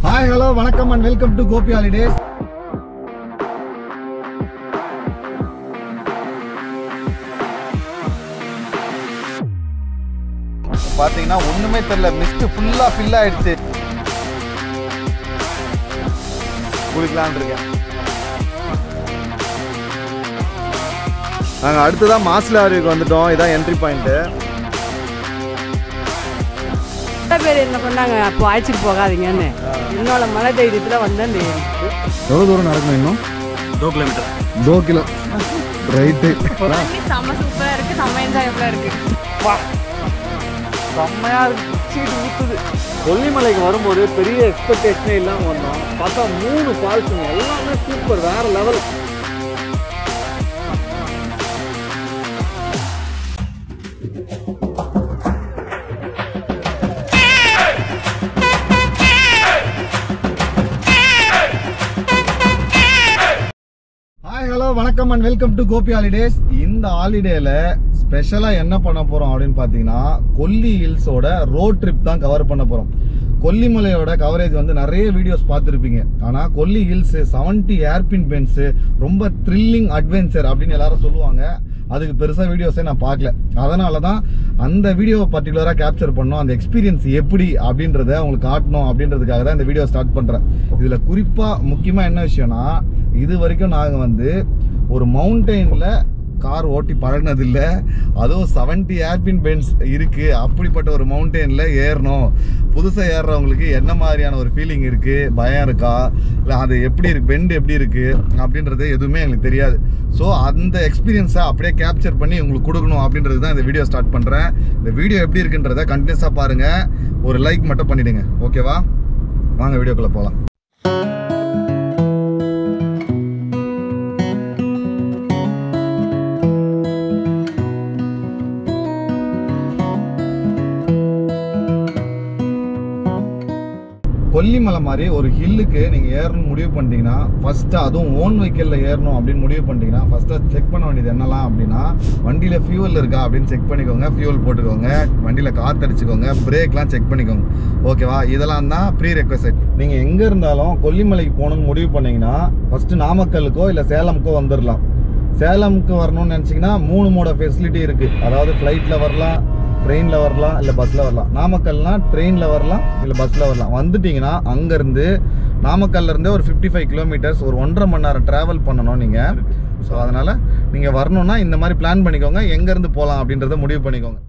Hi, hello, vanakkam and welcome to Gopi Holidays. பாத்தீங்கன்னா ஒண்ணுமே தெரியல, மிஸ்ட் ஃபுல்லா ஃபில் ஆயிடுச்சு. குளிக்கலாம்னு இருக்கேன். நாங்க அடுத்ததான் மாசிலாரிக்கு வந்துட்டோம். இதான் என்ட்ரி பாயிண்ட். பேர் என்ன பண்ணாங்க, அப்போ அழைச்சிட்டு போகாதீங்கன்னு என்னோட மலை தைரியத்தில் வந்தேன். எவ்வளோ தூரம் நடக்கணும்? இன்னும் 2 கிலோமீட்டர். 2 kilo right. செம்ம சூப்பராக இருக்குது, செம்ம என்ஜாயபுளாக இருக்குது. செம்மையாக இருக்குது, சீட்டு ஊற்றுது. கொல்லிமலைக்கு வரும்போது பெரிய எக்ஸ்பெக்டேஷனே இல்லாமல் வந்தோம். பார்த்தா 3 ஃபால்ஸுங்க, எல்லாமே சூப்பர், வேறு லெவல். ஹலோ வணக்கம் and welcome to Gopi holidays. இந்த ஹாலிடேல ஸ்பெஷலாக என்ன பண்ண போகிறோம் அப்படின்னு பார்த்தீங்கன்னா, கொல்லி ஹில்ஸோட ரோட் ட்ரிப் தான் கவர் பண்ண போகிறோம். கொல்லிமலையோட கவரேஜ் வந்து நிறைய வீடியோஸ் பார்த்துருப்பீங்க. ஆனால் கொல்லி ஹில்ஸு 70 ஏர்பின் பென்ஸு ரொம்ப த்ரில்லிங் அட்வென்ச்சர் அப்படின்னு எல்லாரும் சொல்லுவாங்க. அதுக்கு பெருசாக வீடியோஸே நான் பார்க்கல. அதனால தான் அந்த வீடியோவை பர்டிகுலராக கேப்சர் பண்ணோம். அந்த எக்ஸ்பீரியன்ஸ் எப்படி அப்படின்றத உங்களுக்கு காட்டணும் அப்படின்றதுக்காக தான் இந்த வீடியோ ஸ்டார்ட் பண்ணுறேன். இதில் குறிப்பாக முக்கியமாக என்ன விஷயம்னா, இது வரைக்கும் நாங்கள் வந்து ஒரு மவுண்டெயினில் கார் ஓட்டி பழகினதில்லை. அதுவும் 70 ஏர்பின் பென்ஸ் இருக்குது. அப்படிப்பட்ட ஒரு மவுண்டெயினில் ஏறணும். புதுசாக ஏறுறவங்களுக்கு என்ன மாதிரியான ஒரு ஃபீலிங் இருக்குது, பயம் இருக்கா, இல்லை அது எப்படி இருக்குது, பெண்டு எப்படி இருக்குது அப்படின்றது எதுவுமே எங்களுக்கு தெரியாது. ஸோ அந்த எக்ஸ்பீரியன்ஸை அப்படியே கேப்சர் பண்ணி உங்களுக்கு கொடுக்கணும் அப்படின்றது தான் இந்த வீடியோ ஸ்டார்ட் பண்ணுறேன். இந்த வீடியோ எப்படி இருக்குன்றதை கண்டினியூஸாக பாருங்கள். ஒரு லைக் மட்டும் பண்ணிவிடுங்க, ஓகேவா? வாங்க வீடியோக்குள்ளே போகலாம். கொல்லிமலை மாதிரி ஒரு ஹில்லுக்கு நீங்கள் ஏறணும் முடிவு பண்ணிட்டீங்கன்னா, ஃபஸ்ட்டு அதுவும் ஓன் வெஹிக்கிளில் ஏறணும் அப்படின்னு முடிவு பண்ணிட்டீங்கன்னா, ஃபஸ்ட்டு செக் பண்ண வேண்டியது என்னலாம் அப்படின்னா, வண்டியில் ஃபியூவல் இருக்கா அப்படின்னு செக் பண்ணிக்கோங்க. ஃபியூவல் போட்டுக்கோங்க, வண்டியில் காற்றடிச்சுக்கோங்க, பிரேக்லாம் செக் பண்ணிக்கோங்க, ஓகேவா? இதெல்லாம் தான் ப்ரீ ரெக்வசைட். நீங்கள் எங்கே இருந்தாலும் கொல்லிமலைக்கு போகணுன்னு முடிவு பண்ணிங்கன்னா, ஃபஸ்ட்டு நாமக்கலுக்கோ இல்லை சேலமுக்கோ வந்துடலாம். சேலமுக்கு வரணும்னு நினச்சிங்கன்னா 3 மோட ஃபெசிலிட்டி இருக்குது. அதாவது ஃப்ளைட்டில் வரலாம், ட்ரெயினில் வரலாம், இல்லை பஸ்ஸில் வரலாம். நாமக்கல்னா ட்ரெயினில் வரலாம், இல்லை பஸ்ஸில் வரலாம். வந்துட்டிங்கன்னா அங்கேருந்து நாமக்கல்லேருந்தே ஒரு 55 கிலோமீட்டர்ஸ், ஒரு 1.5 மணி நேரம் ட்ராவல் பண்ணணும் நீங்கள். ஸோ அதனால் நீங்கள் வரணுன்னா இந்த மாதிரி பிளான் பண்ணிக்கோங்க, எங்கேருந்து போகலாம் அப்படின்றத முடிவு பண்ணிக்கோங்க.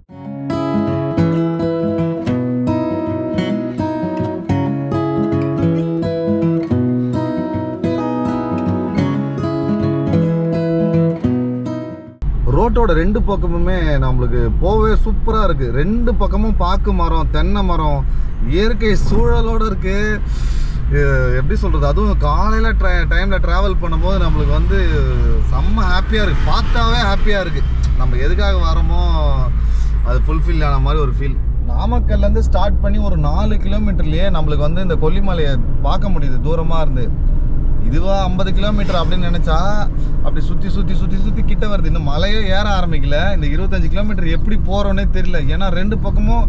ரோட்டோட 2 பக்கமுமே நம்மளுக்கு போகவே சூப்பராக இருக்குது. 2 பக்கமும் பாக்கு மரம், தென்னை மரம், இயற்கை சூழலோடு இருக்குது. எப்படி சொல்கிறது, அதுவும் காலையில் டைமில் ட்ராவல் பண்ணும்போது நம்மளுக்கு வந்து செம்ம ஹாப்பியாக இருக்குது. பார்த்தாவே ஹாப்பியாக இருக்குது. நம்ம எதுக்காக வரோமோ அது ஃபுல்ஃபில் ஆன மாதிரி ஒரு ஃபீல். நாமக்கல்லேருந்து ஸ்டார்ட் பண்ணி ஒரு 4 கிலோமீட்டர்லேயே நம்மளுக்கு வந்து இந்த கொல்லிமலையை பார்க்க முடியுது தூரமாக இருந்து. இதுவா 50 கிலோமீட்டர் அப்படின்னு நினச்சா அப்படி சுற்றி சுற்றி சுற்றி சுற்றி கிட்ட வருது. இன்னும் மலையே ஏற ஆரம்பிக்கல. இந்த 25 கிலோமீட்டர் எப்படி போகிறோன்னே தெரியல. ஏன்னா 2 பக்கமும்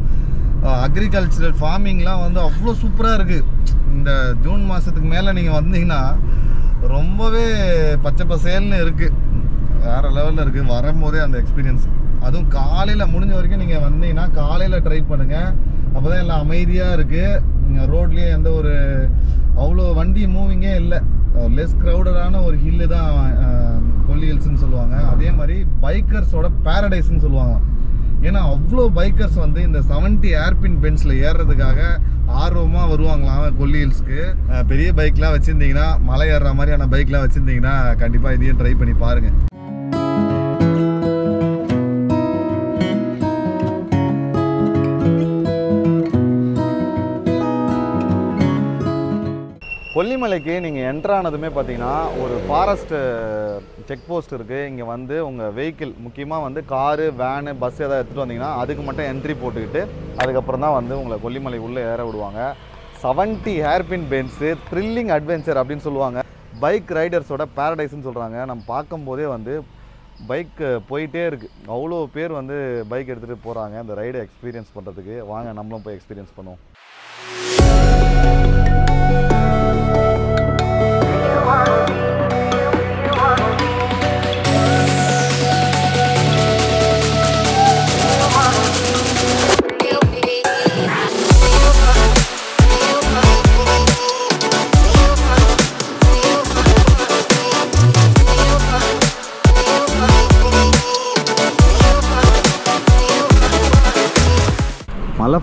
அக்ரிகல்ச்சரல் ஃபார்மிங்லாம் வந்து அவ்வளோ சூப்பராக இருக்குது. இந்த ஜூன் மாதத்துக்கு மேலே நீங்கள் வந்தீங்கன்னா ரொம்பவே பச்சை பசேல்னு இருக்குது, வேறு லெவலில் இருக்குது. வரும்போதே அந்த எக்ஸ்பீரியன்ஸ், அதுவும் காலையில் முடிஞ்ச வரைக்கும் நீங்கள் வந்தீங்கன்னா காலையில் ட்ரை பண்ணுங்கள். அப்போ தான் எல்லாம் அமைதியாக இருக்குது. நீங்கள் ரோட்லேயே எந்த ஒரு அவ்வளோ வண்டி மூவிங்கே இல்லை. லெஸ் க்ரௌடடான ஒரு ஹில்லு தான் கொல்லி ஹில்ஸ்ன்னு சொல்லுவாங்க. அதே மாதிரி பைக்கர்ஸோட பேரடைஸ்ன்னு சொல்லுவாங்க. ஏன்னா அவ்வளோ பைக்கர்ஸ் வந்து இந்த 70 ஏர்பின் பென்ஸில் ஏறுறதுக்காக ஆர்வமாக வருவாங்களாம் கொல்லி ஹில்ஸ்க்கு. பெரிய பைக்லாம் வச்சுருந்தீங்கன்னா, மலை ஏறுற மாதிரியான பைக்லாம் வச்சுருந்தீங்கன்னா கண்டிப்பாக இதையும் ட்ரை பண்ணி பாருங்கள். கொல்லிமலைக்கு நீங்கள் என்ட்ரானதுமே பார்த்தீங்கன்னா ஒரு ஃபாரஸ்ட்டு செக் போஸ்ட் இருக்குது. இங்கே வந்து உங்கள் வெஹிக்கிள், முக்கியமாக வந்து காரு, வேனு, பஸ் எதாவது எடுத்துகிட்டு வந்தீங்கன்னா அதுக்கு மட்டும் என்ட்ரி போட்டுக்கிட்டு அதுக்கப்புறம் தான் வந்து உங்களை கொல்லிமலை உள்ளே ஏற விடுவாங்க. 70 ஹேர்பின் பென்ஸு, த்ரில்லிங் அட்வென்ச்சர் அப்படின்னு சொல்லுவாங்க. பைக் ரைடர்ஸோட பேரடைஸ்ன்னு சொல்கிறாங்க. நம்ம பார்க்கும்போதே வந்து பைக் போயிட்டே இருக்குது. அவ்வளோ பேர் வந்து பைக் எடுத்துகிட்டு போகிறாங்க அந்த ரைடை எக்ஸ்பீரியன்ஸ் பண்ணுறதுக்கு. வாங்க நம்மளும் போய் எக்ஸ்பீரியன்ஸ் பண்ணுவோம்.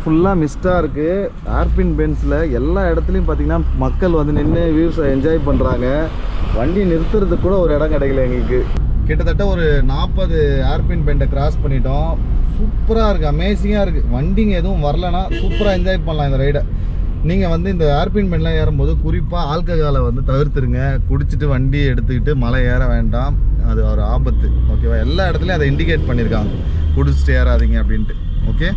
ஃபுல்லாக மிஸ்டாக இருக்குது. ஏர்பின் பென்ஸில் எல்லா இடத்துலையும் பார்த்தீங்கன்னா மக்கள் வந்து நின்று வியூஸை என்ஜாய் பண்ணுறாங்க. வண்டி நிறுத்துறதுக்கு கூட ஒரு இடம் கிடைக்கல எங்களுக்கு. கிட்டத்தட்ட ஒரு 40 ஏர்பின் பெண்டை கிராஸ் பண்ணிட்டோம். சூப்பராக இருக்குது, அமேசிங்காக இருக்குது. வண்டிங்க எதுவும் வரலன்னா சூப்பராக என்ஜாய் பண்ணலாம் இந்த ரைடை. நீங்கள் வந்து இந்த ஏர்பின் பெண்ட்லாம் ஏறும்போது குறிப்பாக ஆல்கஹாலை வந்து தவிர்த்துருங்க. குடிச்சிட்டு வண்டி எடுத்துக்கிட்டு மலை ஏற வேண்டாம், அது ஒரு ஆபத்து. ஓகேவா? எல்லா இடத்துலையும் அதை இண்டிகேட் பண்ணியிருக்காங்க, குடிச்சிட்டு ஏறாதீங்க அப்படின்ட்டு. ஓகே,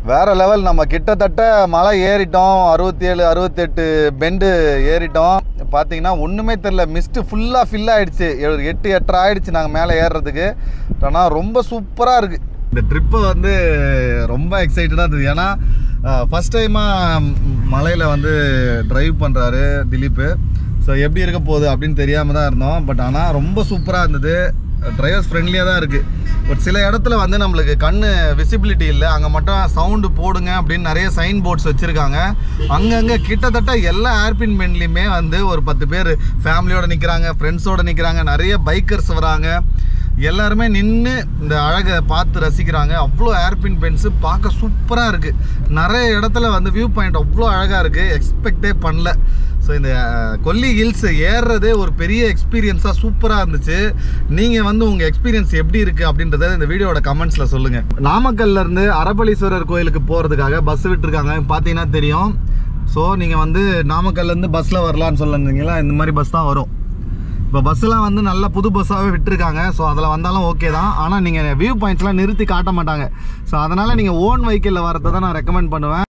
வேறு லெவல். நம்ம கிட்டத்தட்ட மலை ஏறிட்டோம், 67 68 பெண்டு ஏறிட்டோம். பார்த்தீங்கன்னா ஒன்றுமே தெரில, மிஸ்ட்டு ஃபுல்லாக ஃபில் ஆகிடுச்சு. 8 8:30 ஆகிடுச்சு நாங்கள் மேலே ஏறுறதுக்கு. ஆனால் ரொம்ப சூப்பராக இருக்குது இந்த ட்ரிப்பை. வந்து ரொம்ப எக்ஸைட்டடாக இருந்தது. ஏன்னா ஃபஸ்ட் டைமாக மலையில் வந்து ட்ரைவ் பண்ணுறாரு திலீப்பு. ஸோ எப்படி இருக்க போகுது அப்படின்னு தெரியாமல் தான் இருந்தோம். பட் ஆனால் ரொம்ப சூப்பராக இருந்தது. டிரைவர்ஸ் ஃப்ரெண்ட்லியாக தான் இருக்குது. பட் சில இடத்துல வந்து நம்மளுக்கு கண் விசிபிலிட்டி இல்லை, அங்கே மட்டும் சவுண்டு போடுங்க அப்படின்னு நிறைய சைன் போர்ட்ஸ் வச்சுருக்காங்க. அங்கங்கே கிட்டத்தட்ட எல்லா ஏர்பின் பெண்ட்லேயுமே வந்து ஒரு 10 பேர் ஃபேமிலியோடு நிற்கிறாங்க, ஃப்ரெண்ட்ஸோடு நிற்கிறாங்க, நிறைய பைக்கர்ஸ் வராங்க. எல்லாருமே நின்று இந்த அழகை பார்த்து ரசிக்கிறாங்க. அவ்வளோ ஏர்பின் பென்ஸு பார்க்க சூப்பராக இருக்குது. நிறைய இடத்துல வந்து வியூ பாயிண்ட் அவ்வளோ அழகாக இருக்குது, எக்ஸ்பெக்டே பண்ணல. ஸோ இந்த கொல்லி ஹில்ஸ் ஏறுறதே ஒரு பெரிய எக்ஸ்பீரியன்ஸாக சூப்பராக இருந்துச்சு. நீங்கள் வந்து உங்கள் எக்ஸ்பீரியன்ஸ் எப்படி இருக்குது அப்படின்றத இந்த வீடியோட கமெண்ட்ஸில் சொல்லுங்கள். நாமக்கல்லேருந்து அரபலீஸ்வரர் கோயிலுக்கு போகிறதுக்காக பஸ் விட்டுருக்காங்க, பார்த்தீங்கன்னா தெரியும். ஸோ நீங்கள் வந்து நாமக்கல்லேருந்து பஸ்ஸில் வரலான்னு சொல்லிருந்தீங்களா, இந்த மாதிரி பஸ் தான் வரும். இப்போ பஸ்ஸெலாம் வந்து நல்ல புது பஸ்ஸாகவே விட்டுருக்காங்க. ஸோ அதில் வந்தாலும் ஓகே தான். ஆனால் நீங்கள் வியூ பாயிண்ட்ஸ்லாம் நிறுத்தி காட்ட மாட்டாங்க. ஸோ அதனால் நீங்கள் ஓன் வெஹிக்கிளில் வரதை தான் நான் ரெக்கமெண்ட் பண்ணுவேன்.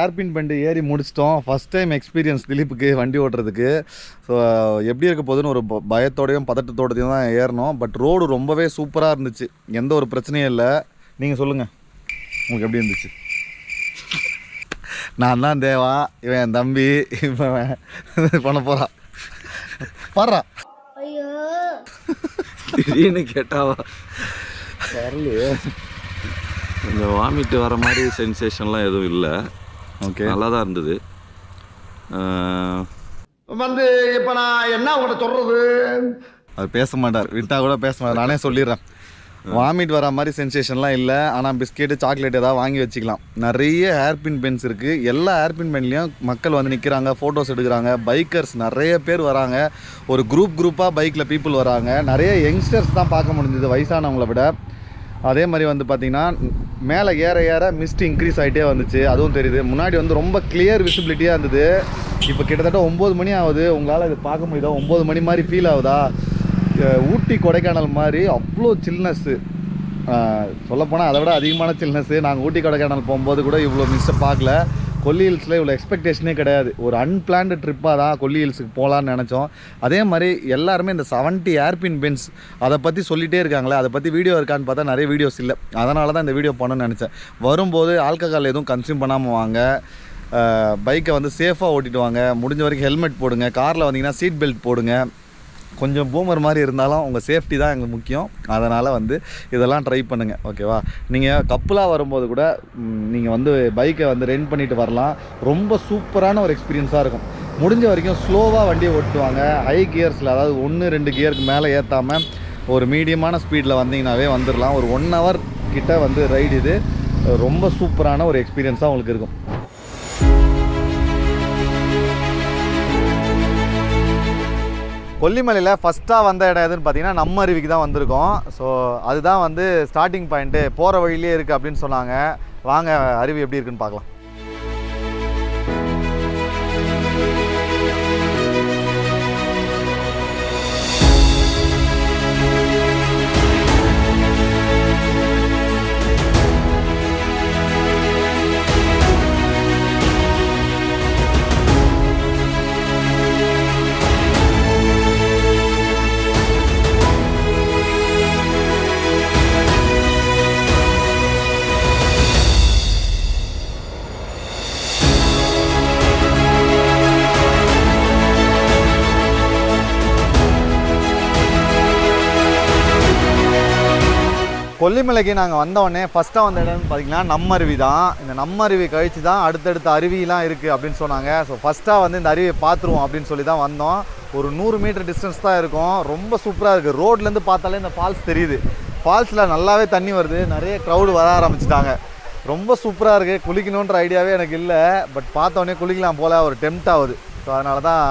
ஏர்பின் பெண்டு ஏறி முடிச்சிட்டோம். ஃபஸ்ட் டைம் எக்ஸ்பீரியன்ஸ் திலீப்புக்கு வண்டி ஓட்டுறதுக்கு. ஸோ எப்படி இருக்க போகுதுன்னு ஒரு பயத்தோடையும் பதட்டத்தோடையும் தான் ஏறணும். பட் ரோடு ரொம்பவே சூப்பராக இருந்துச்சு, எந்த ஒரு பிரச்சனையும் இல்லை. நீங்கள் சொல்லுங்கள், உங்களுக்கு எப்படி இருந்துச்சு? நான் தான் தேவா, இவன் என் தம்பி. இவன் பண்ண போகிறான், பாடுறான். திடீர்னு கேட்டாவா வரலையே. இந்த வாமிட்டு வர மாதிரி சென்சேஷன்லாம் எதுவும் இல்லை. ஓகே, நல்லா தான் இருந்தது. வந்து இப்போ நான் என்ன உங்கள்கிட்ட சொல்கிறது? அவர் பேச மாட்டார், விட்டால் கூட பேச மாட்டார். நானே சொல்லிடுறேன், வாமிட் வர மாதிரி சென்சேஷன்லாம் இல்லை. ஆனால் பிஸ்கெட்டு சாக்லேட் ஏதாவது வாங்கி வச்சுக்கலாம். நிறைய ஏர்பின் பென்ஸ் இருக்குது. எல்லா ஏர்பின் பென்லேயும் மக்கள் வந்து நிற்கிறாங்க, ஃபோட்டோஸ் எடுக்கிறாங்க. பைக்கர்ஸ் நிறைய பேர் வராங்க. ஒரு குரூப்பாக பைக்கில் பீப்புள் வராங்க. நிறைய யங்ஸ்டர்ஸ் தான் பார்க்க முடிஞ்சது, வயசானவங்கள விட. அதே மாதிரி வந்து பார்த்திங்கன்னா மேலே ஏற ஏற மிஸ்ட் இன்க்ரீஸ் ஆகிட்டே வந்துச்சு, அதுவும் தெரியுது. முன்னாடி வந்து ரொம்ப கிளியர் விசிபிலிட்டியாக இருந்தது. இப்போ கிட்டத்தட்ட 9 மணி ஆகுது. உங்களால் இது பார்க்க முடியுதா? 9 மணி மாதிரி ஃபீல் ஆகுதா? ஊட்டி கொடைக்கானல் மாதிரி அவ்வளோ சில்னஸ்ஸு. சொல்லப்போனால் அதை விட அதிகமான சில்னஸ்ஸு. நாங்கள் ஊட்டி கொடைக்கானல் போகும்போது கூட இவ்வளோ மிஸ்ட்டை பார்க்கல. கொல்லி ஹில்ஸில் இவ்வளோ எக்ஸ்பெக்டேஷனே கிடையாது. ஒரு அன்பிளான்டு ட்ரிப்பாக தான் கொல்லி ஹில்ஸுக்கு போகலான்னு நினச்சோம். அதே மாதிரி எல்லாருமே இந்த 70 ஏர்பின் பென்ஸ் அதை பற்றி சொல்லிகிட்டே இருக்காங்களே, அதை பற்றி வீடியோ இருக்கான்னு பார்த்தா நிறைய வீடியோஸ் இல்லை. அதனால தான் இந்த வீடியோ பண்ணணும்னு நினச்சேன். வரும்போது ஆல்கஹால் எதுவும் கன்சியூம் பண்ணாமல் வாங்க, பைக்கை வந்து சேஃபாக ஓட்டிட்டு வாங்க, முடிஞ்ச வரைக்கும் ஹெல்மெட் போடுங்க, காரில் வந்தீங்கன்னா சீட் பெல்ட் போடுங்க. கொஞ்சம் பூமர் மாதிரி இருந்தாலும் உங்கள் சேஃப்டி தான் எங்களுக்கு முக்கியம். அதனால் வந்து இதெல்லாம் ட்ரை பண்ணுங்கள், ஓகேவா? நீங்கள் கப்புலாக வரும்போது கூட நீங்கள் வந்து பைக்கை வந்து ரெண்ட் பண்ணிவிட்டு வரலாம். ரொம்ப சூப்பரான ஒரு எக்ஸ்பீரியன்ஸாக இருக்கும். முடிஞ்ச வரைக்கும் ஸ்லோவாக வண்டியை ஓட்டுவாங்க. ஹை கியர்ஸில், அதாவது 1 2 கியருக்கு மேலே ஏற்றாமல் ஒரு மீடியமான ஸ்பீடில் வந்தீங்கன்னாவே வந்துடலாம். ஒரு 1 hour கிட்ட வந்து ரைடு இது. ரொம்ப சூப்பரான ஒரு எக்ஸ்பீரியன்ஸாக உங்களுக்கு இருக்கும். கொல்லிமலையில் ஃபஸ்ட்டாக வந்த இடம் எதுன்னு பார்த்தீங்கன்னா நம்ம அருவிக்கு தான் வந்திருக்கோம். ஸோ அதுதான் வந்து ஸ்டார்டிங் பாயிண்ட்டு. போகிற வழியிலே இருக்குது அப்படின்னு சொன்னாங்க. வாங்க அருவி எப்படி இருக்குன்னு பார்க்கலாம். கொல்லிமலைக்கு நாங்கள் வந்தோடனே ஃபஸ்ட்டாக வந்த இடம்னு பார்த்தீங்கன்னா நம்ம அருவி தான். இந்த நம்ம அருவி கழித்து தான் அடுத்தடுத்த அருவிலாம் இருக்குது அப்படின்னு சொன்னாங்க. ஸோ ஃபஸ்ட்டாக வந்து இந்த அருவியை பார்த்துருவோம் அப்படின்னு சொல்லி தான் வந்தோம். ஒரு 100 மீட்டர் டிஸ்டன்ஸ் தான் இருக்கும். ரொம்ப சூப்பராக இருக்குது. ரோட்லேருந்து பார்த்தாலே இந்த ஃபால்ஸ் தெரியுது. ஃபால்ஸில் நல்லாவே தண்ணி வருது. நிறைய க்ரௌடு வர ஆரம்பிச்சிட்டாங்க. ரொம்ப சூப்பராக இருக்குது. குளிக்கணுன்ற ஐடியாவே எனக்கு இல்லை. பட் பார்த்தோன்னே குளிக்கலாம் போல் ஒரு டெம்ட் ஆகுது. ஸோ அதனால தான்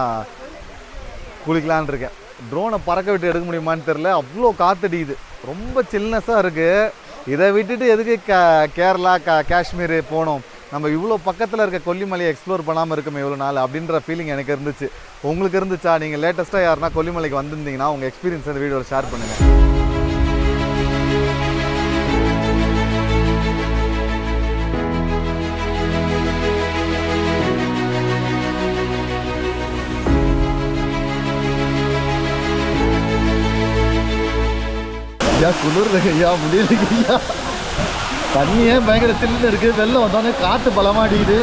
குளிக்கலான் இருக்கேன். ட்ரோனை பறக்க விட்டு எடுக்க முடியுமான்னு தெரில. அவ்வளோ காற்றடிக்குது. ரொம்ப சில்னஸாக இருக்குது. இதை விட்டுட்டு எதுக்கு கேரளா காஷ்மீர் போனோம், நம்ம இவ்வளோ பக்கத்தில் இருக்க கொல்லிமலையை எக்ஸ்ப்ளோர் பண்ணாமல் இருக்குமே இவ்வளோ நாள் அப்படின்ற ஃபீலிங் எனக்கு இருந்துச்சு. உங்களுக்கு இருந்துச்சா? நீங்கள் லேட்டஸ்ட்டாக யாருன்னா கொல்லிமலைக்கு வந்திருந்தீங்கன்னா உங்கள் எக்ஸ்பீரியன்ஸ் இந்த வீடியோவில் ஷேர் பண்ணுங்கள். ஐயா குளிர் ஐயா முடியல ஐயா. தண்ணியே பயங்கர சில்லுன்னு இருக்குது. வெள்ளம் வந்தோடனே காற்று பலமாடிக்குது.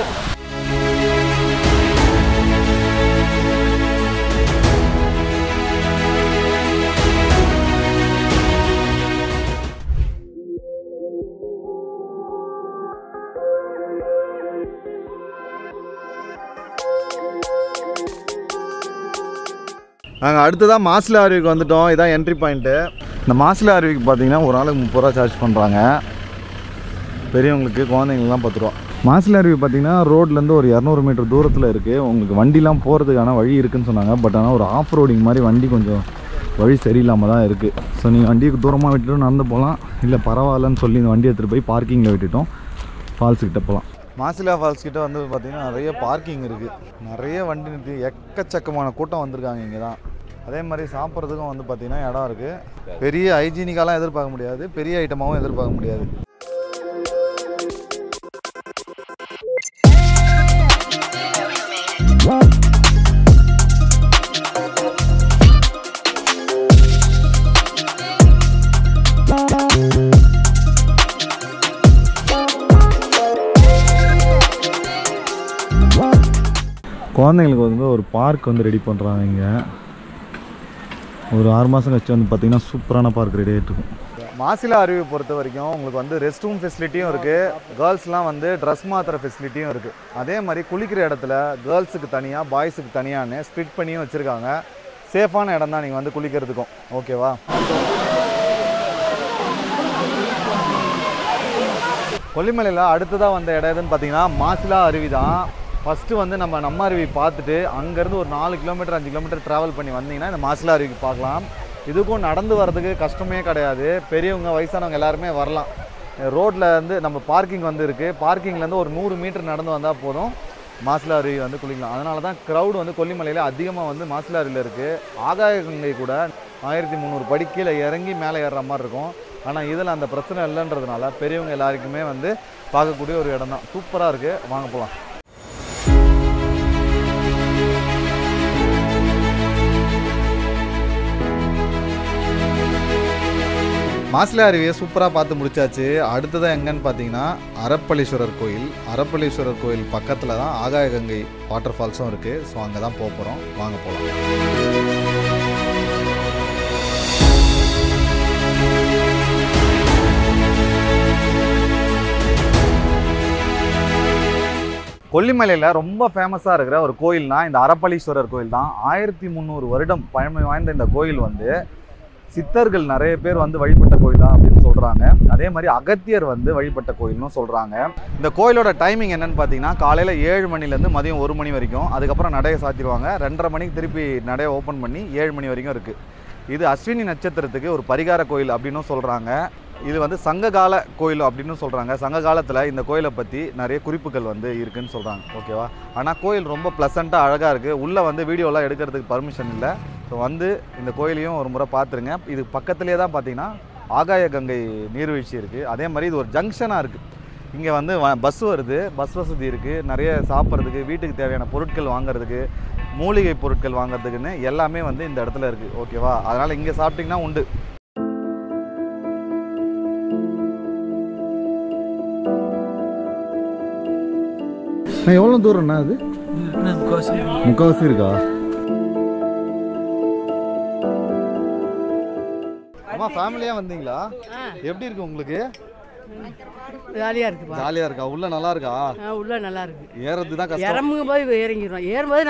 நாங்கள் அடுத்ததாக மாசிலா அருவிக்கு வந்துட்டோம். இதான் என்ட்ரி பாயிண்ட்டு. இந்த மாசிலா அருவிக்கு பார்த்தீங்கன்னா ஒரு ஆளுக்கு 30 ரூபா சார்ஜ் பண்ணுறாங்க. பெரியவங்களுக்கு குழந்தைங்களுக்குலாம் 10 ரூபா. மாசிலா அருவி பார்த்தீங்கன்னா ரோட்லேருந்து ஒரு 200 மீட்டர் தூரத்தில் இருக்குது. உங்களுக்கு வண்டிலாம் போகிறதுக்கான வழி இருக்குதுன்னு சொன்னாங்க. பட் ஆனால் ஒரு ஆஃப் ரோடிங் மாதிரி வண்டி கொஞ்சம் வழி சரியில்லாமல் தான் இருக்குது. ஸோ நீங்கள் வண்டிக்கு தூரமாக விட்டுட்டு நடந்து போகலாம். இல்லை பரவாயில்லன்னு சொல்லி இந்த வண்டி எடுத்துகிட்டு போய் பார்க்கிங்கில் விட்டுட்டோம். ஃபால்ஸுக்கிட்ட போகலாம். மாசிலா ஃபால்ஸ் கிட்ட வந்து பார்த்திங்கன்னா நிறைய பார்க்கிங் இருக்குது. நிறைய வண்டி நிறுத்தி எக்கச்சக்கமான கூட்டம் வந்திருக்காங்க இங்கே தான். அதே மாதிரி சாப்பிட்றதுக்கும் வந்து பார்த்திங்கன்னா இடம் இருக்குது. பெரிய ஹைஜீனிக்காலாம் எதிர்பார்க்க முடியாது, பெரிய ஐட்டமாகவும் எதிர்பார்க்க முடியாது. குழந்தைங்களுக்கு வந்து ஒரு பார்க் வந்து ரெடி பண்ணுறாங்க. இங்கே ஒரு 6 மாதம் கழிச்சு வந்து பார்த்திங்கன்னா சூப்பரான பார்க் ரெடி ஆகிட்டு இருக்கும். மாசிலா அருவியை பொறுத்த வரைக்கும் உங்களுக்கு வந்து ரெஸ்ட் ரூம் ஃபெசிலிட்டியும் இருக்குது. கேர்ள்ஸ்லாம் வந்து ட்ரெஸ் மாற்றுற ஃபெசிலிட்டியும் இருக்குது. அதே மாதிரி குளிக்கிற இடத்துல கேர்ள்ஸுக்கு தனியாக பாய்ஸுக்கு தனியான்னு ஸ்ப்ளிட் பண்ணியும் வச்சுருக்காங்க. சேஃபான இடம் தான் நீங்கள் வந்து குளிக்கிறதுக்கும். ஓகேவா? கொல்லிமலையில் அடுத்ததாக வந்த இடம் எதுன்னு பார்த்தீங்கன்னா மாசிலா அருவி தான். ஃபஸ்ட்டு வந்து நம்ம அருவி பார்த்துட்டு அங்கேருந்து ஒரு 4 கிலோமீட்டர் 5 கிலோமீட்டர் ட்ராவல் பண்ணி வந்தீங்கன்னா இந்த மாசிலா அருவிக்கு பார்க்கலாம். இதுக்கும் நடந்து வர்றதுக்கு கஷ்டமே கிடையாது. பெரியவங்க வயசானவங்க எல்லாருமே வரலாம். ரோட்டில் வந்து நம்ம பார்க்கிங் வந்து இருக்குது. பார்க்கிங்லேருந்து ஒரு 100 மீட்டர் நடந்து வந்தால் போதும் மாசிலா அருவி வந்து குளிக்கலாம். அதனால தான் க்ரௌடு வந்து கொல்லிமலையில் அதிகமாக வந்து மாசிலா அருவியில் இருக்குது. ஆகாய கங்கை கூட 1300 படி கீழே இறங்கி மேலே ஏறுற மாதிரி இருக்கும். ஆனால் இதில் அந்த பிரச்சனை இல்லைன்றதுனால பெரியவங்க எல்லாருக்குமே வந்து பார்க்கக்கூடிய ஒரு இடம் தான். சூப்பராக இருக்குது. வாங்க போகலாம். மாசிலா அருவியை சூப்பராக பார்த்து முடிச்சாச்சு. அடுத்ததான் எங்கன்னு பார்த்தீங்கன்னா அரப்பளீஸ்வரர் கோயில். அரப்பளீஸ்வரர் கோயில் பக்கத்தில் தான் ஆகாய கங்கை வாட்டர் ஃபால்ஸும் இருக்குது. ஸோ அங்கே தான் போக போகிறோம். வாங்க போகலாம். கொல்லிமலையில் ரொம்ப ஃபேமஸாக இருக்கிற ஒரு கோயில்னால் இந்த அரப்பளீஸ்வரர் கோயில் தான். 1300 வருடம் பழமை வாய்ந்த இந்த கோயில் வந்து சித்தர்கள் நிறைய பேர் வந்து வழிபட்ட கோயில் தான் அப்படின்னு சொல்கிறாங்க. அதே மாதிரி அகத்தியர் வந்து வழிபட்ட கோயில்னு சொல்கிறாங்க. இந்த கோயிலோட டைமிங் என்னென்னு பார்த்தீங்கன்னா காலையில் 7 மணிலேருந்து மதியம் 1 மணி வரைக்கும். அதுக்கப்புறம் நடையை சாத்திடுவாங்க. 2:30 மணிக்கு திருப்பி நடையை ஓப்பன் பண்ணி 7 மணி வரைக்கும் இருக்குது. இது அஸ்வினி நட்சத்திரத்துக்கு ஒரு பரிகார கோயில் அப்படின்னு சொல்கிறாங்க. இது வந்து சங்ககால கோயில் அப்படின்னு சொல்கிறாங்க. சங்க காலத்தில் இந்த கோயிலை பற்றி நிறைய குறிப்புகள் வந்து இருக்குதுன்னு சொல்கிறாங்க. ஓகேவா? ஆனால் கோயில் ரொம்ப ப்ளசண்ட்டாக அழகாக இருக்குது. உள்ளே வந்து வீடியோலாம் எடுக்கிறதுக்கு பர்மிஷன் இல்லை. ஸோ வந்து இந்த கோயிலையும் ஒரு முறை பார்த்துருங்க. இது பக்கத்துலேயே தான் பார்த்தீங்கன்னா ஆகாய கங்கை நீர்வீழ்ச்சி இருக்குது. அதே மாதிரி இது ஒரு ஜங்ஷனாக இருக்குது. இங்கே வந்து பஸ் வருது, பஸ் வசதி இருக்குது. நிறைய சாப்பிட்றதுக்கு, வீட்டுக்கு தேவையான பொருட்கள் வாங்குறதுக்கு, மூலிகை பொருட்கள் வாங்குறதுக்குன்னு எல்லாமே வந்து இந்த இடத்துல இருக்குது. ஓகேவா? அதனால் இங்கே சாப்பிட்டிங்கன்னா உண்டு. எவ்வளோ தூரம்ண்ணா அது? முக்கால்வாசி இருக்கா? அம்மா ஃபேமிலியாக வந்தீங்களா? எப்படி இருக்கு உங்களுக்கு? ஜாலியாக இருக்குப்பா. ஜாலியாக இருக்கா? உள்ள நல்லா இருக்கா? உள்ள நல்லா இருக்கு. ஏறது தான் கஷ்டம். இறங்கும் போது இறங்கிடுவோம். ஏறும்போது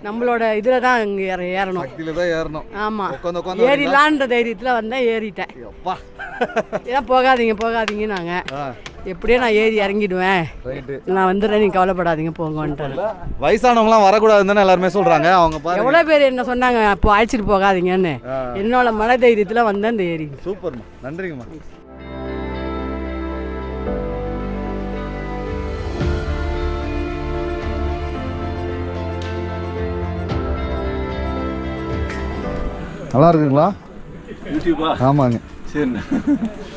நம்மளோட இதில் தான் இங்கே ஏறணும். சக்தியில் தான் ஏறணும். ஆமாம், உட்காந்து ஏறிலான்ற தைரியத்தில் வந்தேன், ஏறிட்டேன். அப்பா ஏன் போகாதீங்க நாங்கள் எப்படியோ நான் ஏறி இறங்கிடுவேன், நான் வந்துடுறேன், நீங்கள் கவலைப்படாதீங்க போங்கன்ட்டு. வயசானவங்களாம் வரக்கூடாதுன்னு எல்லாருமே சொல்கிறாங்க. அவங்க பாருங்க எவ்வளோ பேர் என்ன சொன்னாங்க அப்போ அழைச்சிட்டு போகாதீங்கன்னு. என்னோட மன தைரியத்தில் வந்தேன் இந்த ஏறி. சூப்பர்மா, நன்றிங்கம்மா. நல்லா இருக்குங்களா? ஆமாங்க. சரிண்ணே.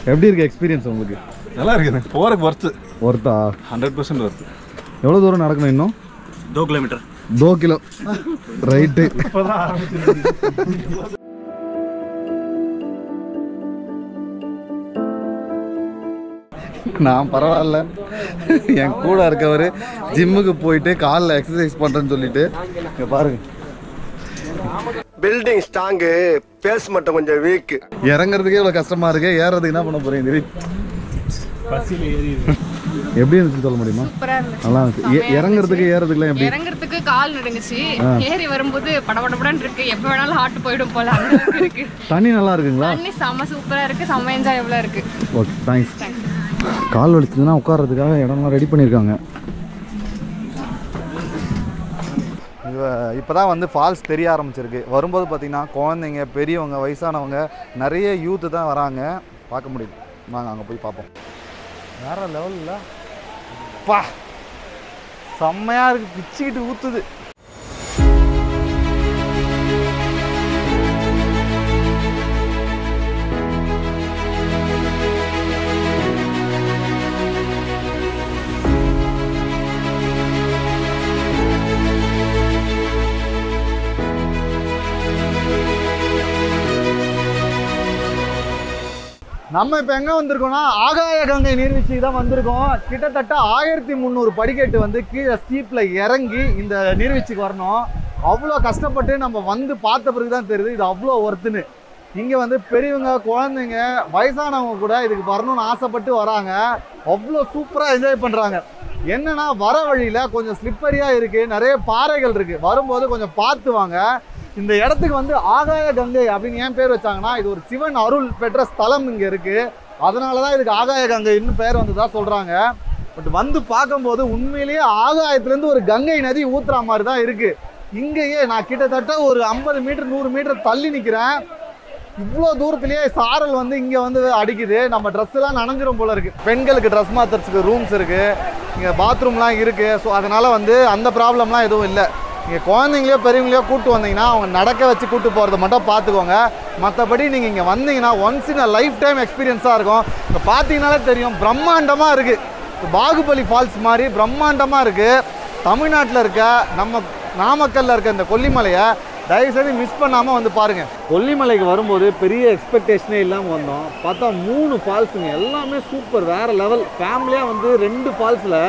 எப்படி இருக்கு எக்ஸ்பீரியன்ஸ் உங்களுக்கு? நல்லா இருக்குண்ணே. போகிறக்கு ஒர்த்தா? 100% ஒர்த்து. எவ்வளோ தூரம் நடக்கணும் இன்னும்? 2 கிலோமீட்டர். 2 kilo right. நான் பரவாயில்ல, என் கூட இருக்கவர் ஜிம்முக்கு போயிட்டு காலில் எக்ஸசைஸ் பண்ணுறேன்னு சொல்லிட்டு இங்கே பாருங்க. பில்டிங் ஸ்ட்ராங்கு, பேஸ் மட்டும் கொஞ்சம் வீக். இறங்குறதுக்கே இவ்வளோ கஷ்டமா இருக்கு, ஏறதுக்கு என்ன பண்ண போறீங்க? எப்படி இருந்துச்சு சொல்ல முடியுமா? நல்லா இருக்கு. இறங்குறதுக்கு ஏறதுக்குலாம் எப்படி? இறங்குறதுக்கு கால் நடுங்குச்சு, ஏறி வரும்போது படபடபடன்னு இருக்கு, எப்போ வேணாலும் ஹார்ட் போயிடும் போல அந்த அளவுக்கு இருக்கு. தண்ணி நல்லா இருக்குங்களா? தண்ணி செம்ம சூப்பரா இருக்கு, செம்ம என்ஜாயபிளா இருக்கு. Okay, thanks. கால் வலிச்சதுன்னா உட்கார்றதுக்காக இடம்லாம் ரெடி பண்ணியிருக்காங்க. இப்போ தான் வந்து ஃபால்ஸ் தெரிய ஆரம்பிச்சிருக்கு. வரும்போது பார்த்தீங்கன்னா குழந்தைங்க, பெரியவங்க, வயசானவங்க, நிறைய யூத்து தான் வராங்க. பார்க்க முடியுது. வாங்க அங்கே போய் பார்ப்போம். வேறு லெவலில் பா செம்மையாக இருக்குது, பிச்சுக்கிட்டு ஊற்றுது. நம்ம இப்போ எங்கே வந்திருக்கோம்னா ஆகாய கங்கை நீர்வீழ்ச்சிக்கு தான் வந்திருக்கோம். கிட்டத்தட்ட 1300 படிக்கட்டு வந்து கீழே ஸ்டீப்பில் இறங்கி இந்த நீர்வீழ்ச்சிக்கு வரணும். அவ்வளோ கஷ்டப்பட்டு நம்ம வந்து பார்த்த பிறகு தான் தெரியுது இது அவ்வளோ ஒர்த்துன்னு. இங்கே வந்து பெரியவங்க, குழந்தைங்க, வயசானவங்க கூட இதுக்கு வரணும்னு ஆசைப்பட்டு வராங்க. அவ்வளோ சூப்பராக என்ஜாய் பண்ணுறாங்க. என்னன்னா வர வழியில் கொஞ்சம் ஸ்லிப்பரியாக இருக்குது, நிறைய பாறைகள் இருக்குது. வரும்போது கொஞ்சம் பார்த்து வாங்க. இந்த இடத்துக்கு வந்து ஆகாய கங்கை அப்படின்னு ஏன் பேர் வச்சாங்கன்னா, இது ஒரு சிவன் அருள் பெற்ற ஸ்தலம் இங்கே இருக்குது. அதனால தான் இதுக்கு ஆகாய கங்கைன்னு பேர் வந்ததா சொல்கிறாங்க. பட் வந்து பார்க்கும்போது உண்மையிலேயே ஆகாயத்துலேருந்து ஒரு கங்கை நதி ஊற்றுற மாதிரி தான் இருக்குது. இங்கேயே நான் கிட்டத்தட்ட ஒரு 50 மீட்டர் 100 மீட்டர் தள்ளி நிற்கிறேன். இவ்வளோ தூரத்துலேயே சாரல் வந்து இங்கே வந்து அடிக்குது. நம்ம ட்ரெஸ்ஸெல்லாம் நனைஞ்சிரும் போல இருக்குது. பெண்களுக்கு ட்ரெஸ் மாற்றுறதுக்கு ரூம்ஸ் இருக்குது, இங்கே பாத்ரூம்லாம் இருக்குது. ஸோ அதனால் வந்து அந்த ப்ராப்ளம்லாம் எதுவும் இல்லை. நீங்கள் குழந்தைங்களையோ பெரியவங்களையோ கூப்பிட்டு வந்தீங்கன்னா அவங்க நடக்க வச்சு கூப்பிட்டு போகிறத மட்டும் பார்த்துக்கோங்க. மற்றபடி நீங்கள் இங்கே வந்தீங்கன்னா once in a life time எக்ஸ்பீரியன்ஸாக இருக்கும். இப்போ பார்த்தீங்கன்னாலே தெரியும், பிரம்மாண்டமாக இருக்குது. பாகுபலி ஃபால்ஸ் மாதிரி பிரம்மாண்டமாக இருக்குது. தமிழ்நாட்டில் இருக்க நம்ம நாமக்கல்லில் இருக்க இந்த கொல்லிமலையை தயவுசெய்து மிஸ் பண்ணாமல் வந்து பாருங்கள். கொல்லிமலைக்கு வரும்போது பெரிய எக்ஸ்பெக்டேஷனே இல்லாமல் வந்தோம். பார்த்தா 3 ஃபால்ஸுங்க, எல்லாமே சூப்பர், வேறு லெவல். ஃபேமிலியாக வந்து 2 ஃபால்ஸில்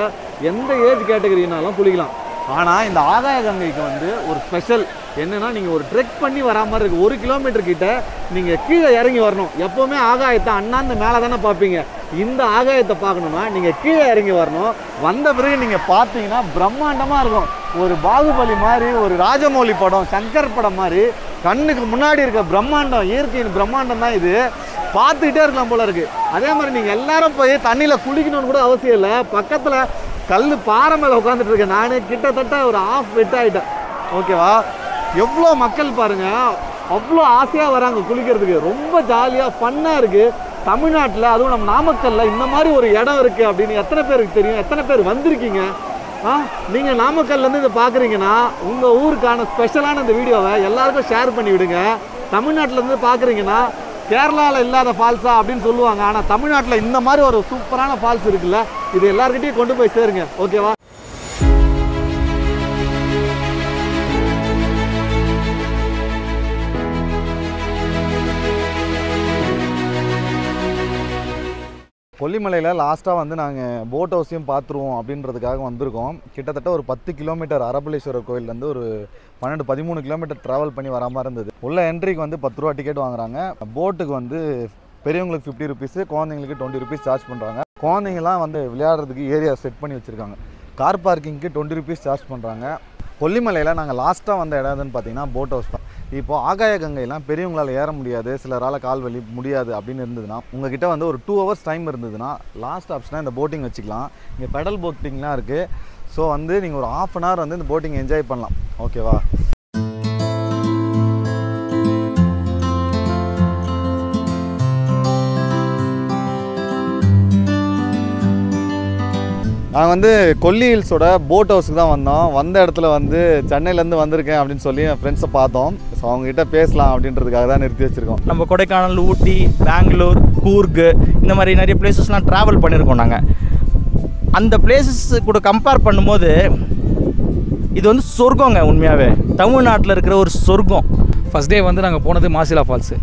எந்த ஏஜ் கேட்டகரினாலும் குளிக்கலாம். ஆனால் இந்த ஆகாய கங்கைக்கு வந்து ஒரு ஸ்பெஷல் என்னென்னா, நீங்கள் ஒரு ட்ரெக் பண்ணி வரா மாதிரி இருக்குது. 1 கிலோமீட்டர் கிட்ட நீங்கள் கீழே இறங்கி வரணும். எப்போவுமே ஆகாயத்தை அண்ணாந்து மேலே தானே பார்ப்பீங்க. இந்த ஆகாயத்தை பார்க்கணுன்னா நீங்கள் கீழே இறங்கி வரணும். வந்த பிறகு நீங்கள் பார்த்தீங்கன்னா பிரம்மாண்டமாக இருக்கும். ஒரு பாகுபலி மாதிரி, ஒரு ராஜமௌலி படம், சங்கர் படம் மாதிரி கண்ணுக்கு முன்னாடி இருக்க பிரம்மாண்டம், இயற்கையின் பிரம்மாண்டம் தான் இது. பார்த்துக்கிட்டே இருக்கலாம் போல இருக்குது. அதே மாதிரி நீங்கள் எல்லாரும் போய் தண்ணியில் குளிக்கணும்னு கூட அவசியம் இல்லை. பக்கத்தில் கல் பாறை மேலே உட்காந்துட்டு இருக்கேன். நானே கிட்டத்தட்ட ஒரு ½ வெட் ஆகிட்டேன். ஓகேவா? எவ்வளோ மக்கள் பாருங்கள், அவ்வளோ ஆசையாக வராங்க குளிக்கிறதுக்கு. ரொம்ப ஜாலியாக ஃபன்னாக இருக்குது. தமிழ்நாட்டில் அதுவும் நம்ம நாமக்கல்லில் இந்த மாதிரி ஒரு இடம் இருக்குது அப்படின்னு எத்தனை பேருக்கு தெரியும்? எத்தனை பேர் வந்திருக்கீங்க? நீங்கள் நாமக்கல்லேருந்து இதை பார்க்குறீங்கன்னா உங்கள் ஊருக்கான ஸ்பெஷலான இந்த வீடியோவை எல்லாருக்கும் ஷேர் பண்ணி விடுங்க. தமிழ்நாட்டிலேருந்து பார்க்குறீங்கன்னா கேரளாவில் இல்லாத ஃபால்ஸா அப்படின்னு சொல்லுவாங்க. ஆனால் தமிழ்நாட்டில் இந்த மாதிரி ஒரு சூப்பரான ஃபால்ஸ் இருக்குல்ல, இது எல்லாருக்கிட்டையும் கொண்டு போய் சேருங்க. ஓகேவா? கொல்லிமலையில் லாஸ்ட்டாக வந்து நாங்கள் போட் ஹவுஸையும் பார்த்துருவோம் அப்படின்றதுக்காக வந்திருக்கோம். கிட்டத்தட்ட ஒரு 10 கிலோமீட்டர் அரபலேஸ்வரர் கோயிலேருந்து ஒரு 12-13 கிலோமீட்டர் ட்ராவல் பண்ணி வர மாதிரி இருந்தது. உள்ள என்ட்ரிக்கு வந்து 10 ரூபா டிக்கெட் வாங்குறாங்க. போட்டுக்கு வந்து பெரியவங்களுக்கு 50 ருபீஸ், குழந்தைங்களுக்கு 20 ருபீஸ் சார்ஜ் பண்ணுறாங்க. குழந்தைங்கலாம் வந்து விளையாடுறதுக்கு ஏரியா செட் பண்ணி வச்சுருக்காங்க. கார் பார்க்கிங்க்கு 20 ருபீஸ் சார்ஜ் பண்ணுறாங்க. கொல்லிமலையில் நாங்கள் லாஸ்ட்டாக வந்த இடம்னு பார்த்தீங்கன்னா போட் ஹவுஸ் தான். இப்போது ஆகாய கங்கையெல்லாம் பெரியவங்களால் ஏற முடியாது, சிலரால் கால் வலி முடியாது அப்படின்னு இருந்ததுன்னா, உங்ககிட்ட வந்து ஒரு 2 ஹவர்ஸ் டைம் இருந்ததுன்னா லாஸ்ட் ஆப்ஷனாக இந்த போட்டிங் வச்சுக்கலாம். இங்கே பெடல் போட்டிங்லாம் இருக்குது. ஸோ வந்து நீங்கள் ஒரு 1/2 அன் ஹவர் வந்து இந்த போட்டிங் என்ஜாய் பண்ணலாம். ஓகேவா? நாங்கள் வந்து கொல்லி ஹில்ஸோட போட் ஹவுஸுக்கு தான் வந்தோம். வந்த இடத்துல வந்து சென்னையிலேருந்து வந்திருக்கேன் அப்படின்னு சொல்லி என் ஃப்ரெண்ட்ஸை பார்த்தோம். ஸோ அவங்ககிட்ட பேசலாம் அப்படின்றதுக்காக தான் நிறுத்தி வச்சுருக்கோம். நம்ம கொடைக்கானல், ஊட்டி, பெங்களூர், கூர்கு இந்த மாதிரி நிறைய பிளேசஸ்லாம் ட்ராவல் பண்ணியிருக்கோம். நாங்கள் அந்த பிளேசஸ் கூட கம்பேர் பண்ணும்போது இது வந்து சொர்க்கங்க. உண்மையாகவே தமிழ்நாட்டில் இருக்கிற ஒரு சொர்க்கம். ஃபஸ்ட் டே வந்து நாங்கள் போனது மாசிலா ஃபால்ஸு.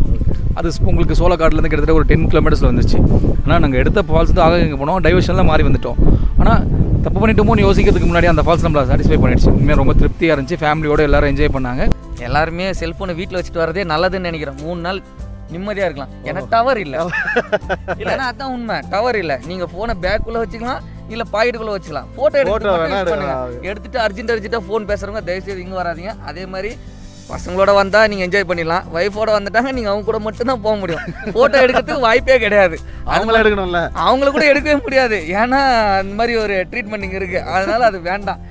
அது உங்களுக்கு சோளக்காட்டிலேருந்து கிட்டத்தட்ட ஒரு 10 கிலோமீட்டர்ஸில் வந்துச்சு. ஆனால் நாங்கள் எடுத்த ஃபால்ஸ் வந்து ஆக இங்கே போனோம், டைவர்ஷனில் மாறி வந்துட்டோம். ஆனால் தப்பு பண்ணிட்டோமோன்னு யோசிக்கிறதுக்கு முன்னாடி அந்த ஃபால்ஸ் நம்மளை சாட்டிஸ்ஃபை பண்ணிடுச்சு. உண்மையாக ரொம்ப திருப்தியாக இருந்துச்சு. ஃபேமிலியோடு எல்லோரும் என்ஜாய் பண்ணாங்க. எல்லாருமே செல்ஃபோனை வீட்டில் வச்சுட்டு வரதே நல்லதுன்னு நினைக்கிறேன். 3 நாள் நிம்மதியாக இருக்கலாம். ஏன்னா டவர் இல்லை. இல்லைன்னா அதான் உண்மை, டவர் இல்லை. நீங்கள் ஃபோனை பேக்குள்ளே வச்சுக்கலாம், இல்லை பாக்கெட்டுக்குள்ளே வச்சுக்கலாம். ஃபோட்டோ எடுத்துட்டு அர்ஜென்ட்டாக ஃபோன் பேசுகிறவங்க தயவுசெய்து இங்கே வராதிங்க. அதே மாதிரி பசங்களோட வந்தால் நீங்கள் என்ஜாய் பண்ணிடலாம். ஒய்ஃபோட வந்துட்டாங்க நீங்கள் அவங்க கூட மட்டும்தான் போக முடியும். ஃபோட்டோ எடுக்கிறதுக்கு வாய்ப்பே கிடையாது. அவங்கள எடுக்கணும்ல, அவங்கள கூட எடுக்கவே முடியாது. ஏன்னா அந்த மாதிரி ஒரு ட்ரீட்மெண்ட் இங்கே இருக்குது. அதனால் அது வேண்டாம்.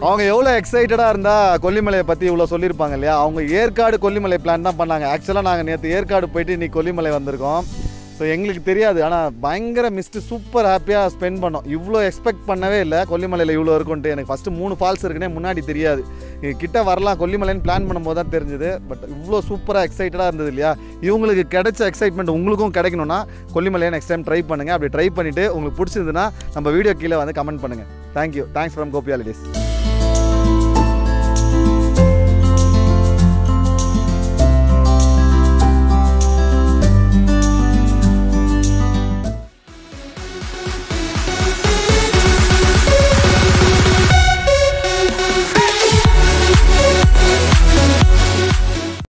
அவங்க எவ்வளோ எக்ஸைட்டடாக இருந்தால் கொல்லிமலையை பற்றி இவ்வளோ சொல்லியிருப்பாங்க இல்லையா? அவங்க ஏற்காடு கொல்லிமலை பிளான் தான் பண்ணாங்க. ஆக்சுவலாக நாங்கள் நேற்று ஏற்காடு போயிட்டு இன்றைக்கி கொல்லிமலை வந்திருக்கோம். ஸோ எங்களுக்கு தெரியாது, ஆனால் பயங்கர மிஸ்ட்டு சூப்பர் ஹாப்பியாக ஸ்பெண்ட் பண்ணோம். இவ்வளோ எக்ஸ்பெக்ட் பண்ணவே இல்லை கொல்லிமலையில் இவ்வளோ இருக்குன்ட்டு. எனக்கு ஃபஸ்ட்டு 3 ஃபால்ஸ் இருக்குன்னே முன்னாடி தெரியாது. கிட்ட வரலாம் கொல்லிமலைன்னு பிளான் பண்ணும்போது தான் தெரிஞ்சுது. பட் இவ்வளோ சூப்பராக எக்ஸைட்டடாக இருந்தது இல்லையா? இவங்களுக்கு கிடைச்ச எக்ஸைட்மெண்ட் உங்களுக்கும் கிடைக்கணும்னா கொல்லிமலையை நெக்ஸ்ட் டைம் ட்ரை பண்ணுங்கள். அப்படி ட்ரை பண்ணிவிட்டு உங்களுக்கு பிடிச்சிருந்துன்னா நம்ம வீடியோ கீழே வந்து கமெண்ட் பண்ணுங்கள். Thank you. Thanks from Gopi holidays.